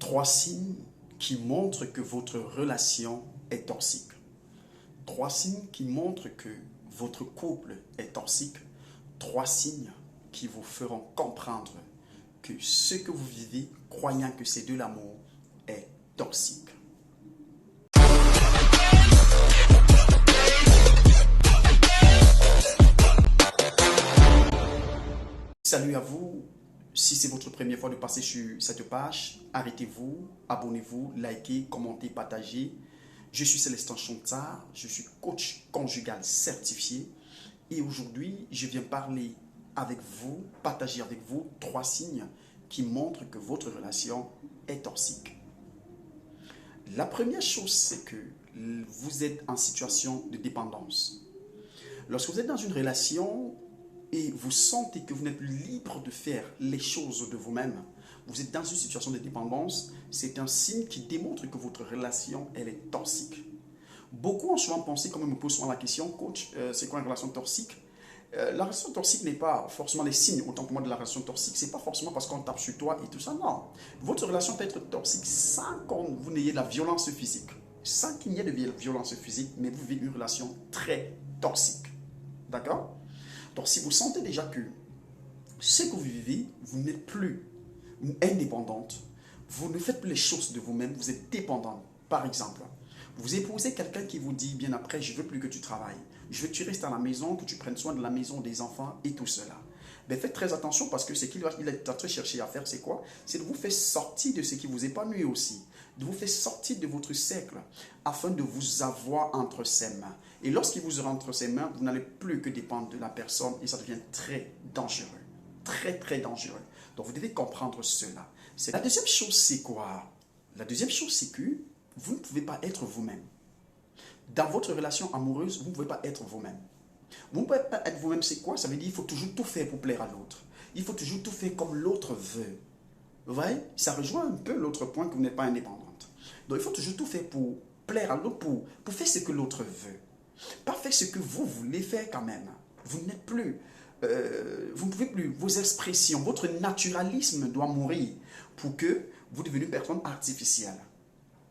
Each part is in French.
Trois signes qui montrent que votre relation est toxique. Trois signes qui montrent que votre couple est toxique. Trois signes qui vous feront comprendre que ce que vous vivez, croyant que c'est de l'amour, est toxique. Salut à vous. Si c'est votre première fois de passer sur cette page, arrêtez-vous, abonnez-vous, likez, commentez, partagez. Je suis Célestin Chontard, je suis coach conjugal certifié et aujourd'hui, je viens parler avec vous, partager avec vous trois signes qui montrent que votre relation est toxique. La première chose, c'est que vous êtes en situation de dépendance. Lorsque vous êtes dans une relation et vous sentez que vous n'êtes plus libre de faire les choses de vous-même, vous êtes dans une situation de dépendance, c'est un signe qui démontre que votre relation, elle est toxique. Beaucoup ont souvent pensé, comme on me pose souvent la question, coach, c'est quoi une relation toxique? La relation toxique n'est pas forcément les signes, autant que moi, de la relation toxique. C'est pas forcément parce qu'on tape sur toi et tout ça, non. Votre relation peut être toxique sans que vous n'ayez de la violence physique. Sans qu'il n'y ait de violence physique, mais vous vivez une relation très toxique. D'accord? Donc, si vous sentez déjà que ce que vous vivez, vous n'êtes plus indépendante, vous ne faites plus les choses de vous-même, vous êtes dépendante. Par exemple, vous épousez quelqu'un qui vous dit bien après, je ne veux plus que tu travailles, je veux que tu restes à la maison, que tu prennes soin de la maison, des enfants et tout cela. Mais faites très attention parce que ce qu'il est en train de chercher à faire, c'est quoi? C'est de vous faire sortir de ce qui vous épanouit aussi, de vous faire sortir de votre cercle afin de vous avoir entre ses mains. Et lorsqu'il vous aura entre ses mains, vous n'allez plus que dépendre de la personne et ça devient très dangereux. Très, très dangereux. Donc, vous devez comprendre cela. La deuxième chose, c'est quoi? La deuxième chose, c'est que vous ne pouvez pas être vous-même. Dans votre relation amoureuse, vous ne pouvez pas être vous-même. Vous ne pouvez pas être vous-même, c'est quoi? Ça veut dire qu'il faut toujours tout faire pour plaire à l'autre. Il faut toujours tout faire comme l'autre veut. Vous voyez? Ça rejoint un peu l'autre point que vous n'êtes pas indépendante. Donc, il faut toujours tout faire pour plaire à l'autre, pour faire ce que l'autre veut. Pas faire ce que vous voulez faire quand même. Vous n'êtes plus... vous ne pouvez plus, vos expressions, votre naturalisme doit mourir pour que vous deveniez une personne artificielle.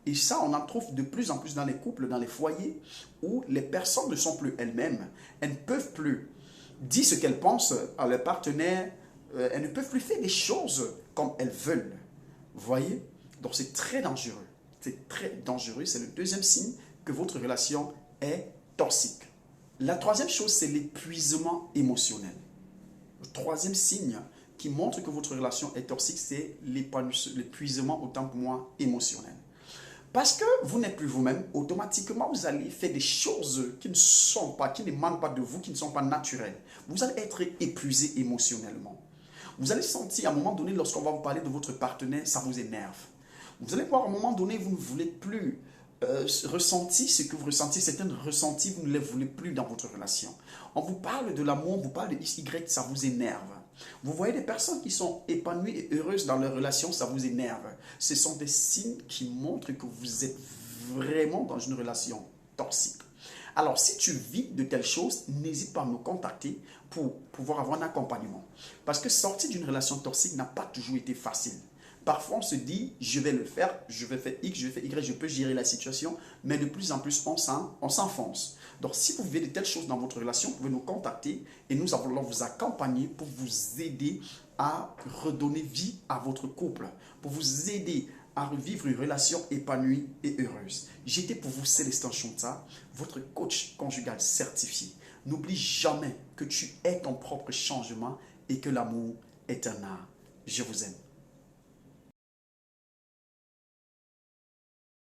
Et ça, on en trouve de plus en plus dans les couples, dans les foyers, où les personnes ne sont plus elles-mêmes. Elles ne peuvent plus dire ce qu'elles pensent à leur partenaire. Elles ne peuvent plus faire des choses comme elles veulent. Vous voyez? Donc c'est très dangereux. C'est très dangereux. C'est le deuxième signe que votre relation est toxique. La troisième chose, c'est l'épuisement émotionnel. Le troisième signe qui montre que votre relation est toxique, c'est l'épuisement, autant pour moi, émotionnel. Parce que vous n'êtes plus vous-même, automatiquement, vous allez faire des choses qui ne sont pas, qui n'émanent pas de vous, qui ne sont pas naturelles. Vous allez être épuisé émotionnellement. Vous allez sentir à un moment donné, lorsqu'on va vous parler de votre partenaire, ça vous énerve. Vous allez voir à un moment donné, vous ne voulez plus ressentir ce que vous ressentez, certains ressentis, vous ne les voulez plus dans votre relation. On vous parle de l'amour, on vous parle de X, Y, ça vous énerve. Vous voyez des personnes qui sont épanouies et heureuses dans leur relation, ça vous énerve. Ce sont des signes qui montrent que vous êtes vraiment dans une relation toxique. Alors, si tu vis de telles choses, n'hésite pas à me contacter pour pouvoir avoir un accompagnement. Parce que sortir d'une relation toxique n'a pas toujours été facile. Parfois, on se dit, je vais le faire, je vais faire X, je vais faire Y, je peux gérer la situation, mais de plus en plus, on s'enfonce. Donc, si vous vivez de telles choses dans votre relation, vous pouvez nous contacter et nous allons vous accompagner pour vous aider à redonner vie à votre couple, pour vous aider à revivre une relation épanouie et heureuse. J'étais pour vous Célestin Chontard, votre coach conjugal certifié. N'oublie jamais que tu es ton propre changement et que l'amour est un art. Je vous aime.